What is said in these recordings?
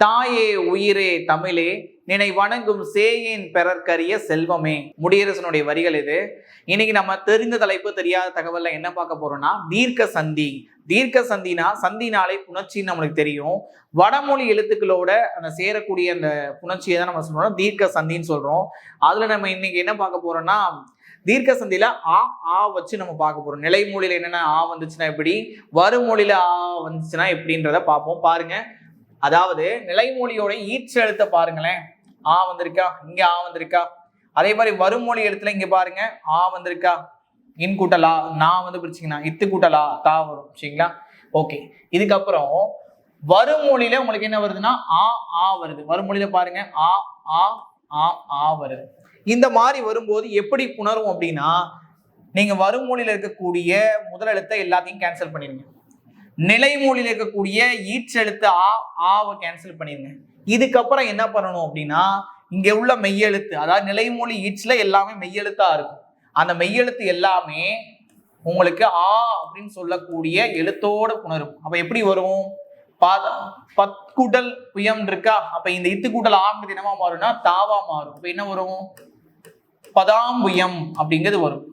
தாயே உயிரே தமிழே நினை வணங்கும் சேயின் பெறற்கரிய செல்வமே. முடியரசனுடைய வரிகள் இது. இன்னைக்கு நம்ம தெரிந்த தலைப்பு தெரியாத தகவல்ல என்ன பார்க்க போறோம்னா தீர்க்க சந்தி. தீர்க்க சந்தினா சந்தினாலே புணர்ச்சின்னு நம்மளுக்கு தெரியும். வடமொழி எழுத்துக்களோட அந்த சேரக்கூடிய அந்த புணர்ச்சியை தான் நம்ம சொல்றோம் தீர்க்க சந்தின்னு சொல்றோம். அதுல நம்ம இன்னைக்கு என்ன பார்க்க போறோம்னா தீர்க்க சந்தியில ஆ வச்சு நம்ம பார்க்க போறோம். நிலைமொழியில என்னென்ன ஆ வந்துச்சுன்னா எப்படி, வருமொழியில ஆ வந்துச்சுன்னா எப்படின்றத பார்ப்போம். பாருங்க, அதாவது நிலைமொழியோட ஈற்று எழுத்த பாருங்களேன். ஆ வந்திருக்கா, இங்க ஆ வந்திருக்கா. அதே மாதிரி வருமொழி எழுத்துல இங்க பாருங்க ஆ வந்திருக்கா, இன் கூட்டலா, நான் வந்து பிடிச்சிங்கன்னா இத்து கூட்டலா தா வரும். சரிங்களா? ஓகே. இதுக்கப்புறம் வருமொழியில உங்களுக்கு என்ன வருதுன்னா ஆ வருது. வருமொழியில பாருங்க ஆ ஆ ஆ ஆ வருது. இந்த மாதிரி வரும்போது எப்படி புணரும் அப்படின்னா, நீங்க வருமொழியில இருக்கக்கூடிய முதல் எழுத்தை எல்லாத்தையும் கேன்சல் பண்ணிருங்க. நிலைமொழியில இருக்கக்கூடிய ஈற்றெழுத்து ஆவை கேன்சல் பண்ணிருங்க. இதுக்கப்புறம் என்ன பண்ணணும் அப்படின்னா, இங்க உள்ள மெய்யெழுத்து, அதாவது நிலைமொழி ஈச்சுல எல்லாமே மெய்யெழுத்தா இருக்கும். அந்த மெய்யெழுத்து எல்லாமே உங்களுக்கு ஆ அப்படின்னு சொல்லக்கூடிய எழுத்தோட புணரும். அப்ப எப்படி வரும்? பத்குடல் புயம் இருக்கா, அப்ப இந்த இத்து கூட்டல் ஆங்கிறது என்னவா மாறும்னா தாவா மாறும். அப்ப என்ன வரும்? பதாம்புயம் அப்படிங்கிறது வரும்.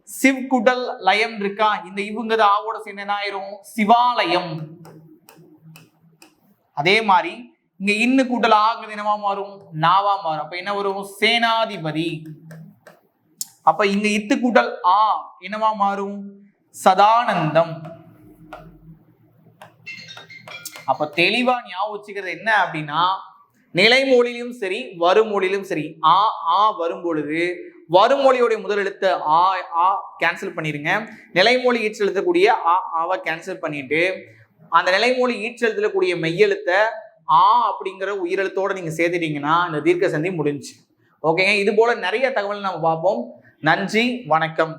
சிவ்குடல் லயம் இருக்கா, இந்த இவங்கிறது ஆவோட சேர்ந்து என்ன ஆயிரும்? சிவாலயம். அதே மாதிரி இங்க இன்னு கூட்டல் ஆகுது என்னவா மாறும்? நாவா மாறும். அப்ப என்ன வரும்? சேனாதிபதி. அப்ப இங்க இத்து கூட்டல் ஆ என்னவா மாறும்? சதானந்தம். அப்ப தெளிவா ஞாபகம் வச்சுக்கிறது என்ன அப்படின்னா, நிலைமொழியிலும் சரி வருமொழியிலும் சரி ஆ வரும் பொழுது வருமொழியோடைய முதல் எழுத்து ஆ கேன்சல் பண்ணிருங்க. நிலைமொழி ஈற்று எழுத்தக்கூடிய ஆவை கேன்சல் பண்ணிட்டு அந்த நிலைமொழி ஈற்று எழுத்தக்கூடிய மெய்யெழுத்த ஆ அப்படிங்கிற உயிரெழுத்தோட நீங்க சேர்த்துட்டீங்கன்னா இந்த தீர்க்க சந்தி முடிஞ்சு. ஓகேங்க. இது போல நிறைய தகவல் நம்ம பார்ப்போம். நன்றி, வணக்கம்.